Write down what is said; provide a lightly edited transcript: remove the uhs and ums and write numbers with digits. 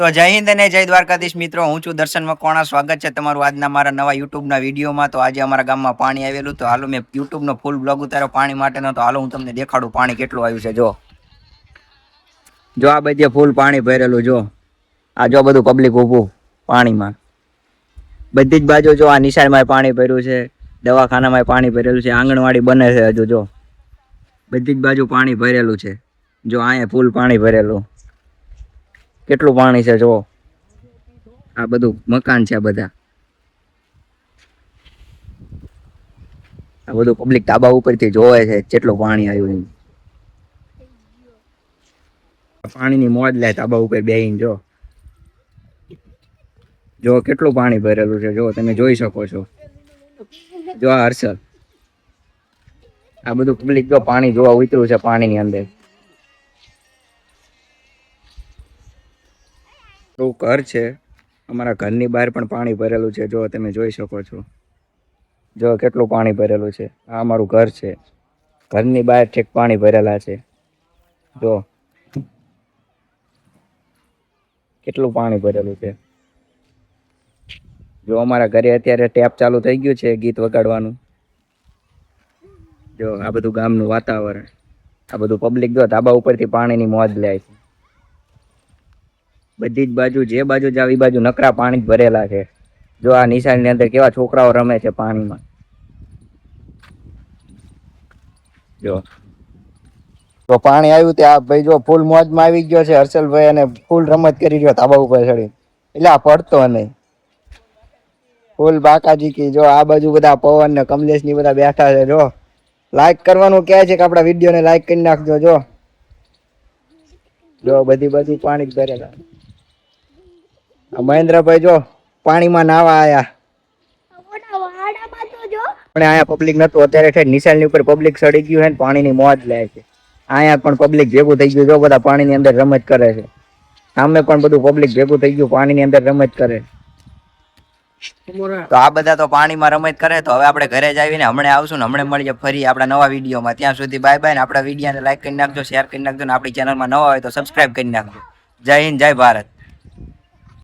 તો જય હિન્દ અને જય દ્વારકાધીશ મિત્રો, હું છું દર્શન મકવાણા. સ્વાગત છે તમારું આજના મારા નવા યુટ્યુબના વિડીયોમાં. તો આજે અમારા ગામમાં પાણી આવેલું, તો હાલો મેં યુટ્યુબનો ફૂલ બ્લોગ ઉતાર્યો પાણી માટેનો. તો હાલો હું તમને દેખાડું પાણી કેટલું આવ્યું છે. જો આ બધે ફૂલ પાણી ભરેલું. આ જો બધું પબ્લિક ઊભું પાણીમાં. બધી જ બાજુ જો આ નિશાળમાં પાણી ભર્યું છે, દવાખાનામાં પાણી ભરેલું છે, આંગણવાડી બને છે હજુ. જો બધી જ બાજુ પાણી ભરેલું છે. જો અહીંયા ફૂલ પાણી ભરેલું. કેટલું પાણી છે જો. આ બધું મકાન છે. બધા આ બધું પબ્લિક ધાબા ઉપરથી જોવે છે કેટલું પાણી આવ્યું. પાણીની મોજ લે ધાબા ઉપર બેહીને. જો કેટલું પાણી ભરેલું છે. જો તમે જોઈ શકો છો. જો આ હર્ષલ, આ બધું પબ્લિક જો પાણી જોવા ઉતર્યું છે પાણીની અંદર. ઘર છે, અમારા ઘરની બહાર પણ પાણી ભરેલું છે. જો તમે જોઈ શકો છો. જો કેટલું પાણી ભરેલું છે. આ અમારું ઘર છે, ઘરની બહાર ઠેક પાણી ભરેલા છે. જો કેટલું પાણી ભરેલું છે. જો અમારા ઘરે અત્યારે ટેપ ચાલુ થઈ ગયું છે ગીત વગાડવાનું. જો આ બધું ગામનું વાતાવરણ, આ બધું પબ્લિક જો ધાબા ઉપરથી પાણીની મોજ લે છે. બધી જ બાજુ, જે બાજુ જાવ એ બાજુ નકરા પાણી ભરેલા છે. જો આ નિશાળની અંદર કેવા છોકરાઓ રમે છે પાણીમાં. જો તો પાણી આવ્યું ત્યાં ભાઈ જો ફૂલ મોજમાં આવી ગયો છે હર્ષલભાઈ, અને ફૂલ રમત કરી રહ્યો ધાબા ઉપર ચડી. એટલે આ પડતો નહીં, ફૂલ બાકાજી કી. જો આ બાજુ બધા પવન ને કમલેશ ની બધા બેઠા છે. જો લાઈક કરવાનું કહે છે કે આપણા વિડીયો ને લાઈક કરી નાખજો. જો બધી બધી પાણી જ ભરેલા. મહેન્દ્રભાઈ જો પાણીમાં નાવા આયા, પણ અહીંયા પબ્લિક નતું. અત્યારે નિશાળની ઉપર પબ્લિક ચડી ગયું છે ને પાણીની મોજ લે છે. અહીંયા પણ પબ્લિક ભેગું થઈ ગયું. જો બધા પાણીની અંદર રમત કરે છે. સામે પણ બધું પબ્લિક ભેગું થઈ ગયું, પાણીની અંદર રમત કરે. તો આ બધા તો પાણીમાં રમત કરે. તો હવે આપણે ઘરે જ આવીને હમણાં આવશું ને હમણાં મળીએ ફરી આપણા નવા વિડીયોમાં. ત્યાં સુધી બાય બાય. ને આપણા વિડીયોને લાઈક કરી નાખજો, શેર કરી નાખજો, ને આપણી ચેનલમાં નવા હોય તો સબસ્ક્રાઇબ કરી નાખજો. જય હિન્દ, જય ભારત.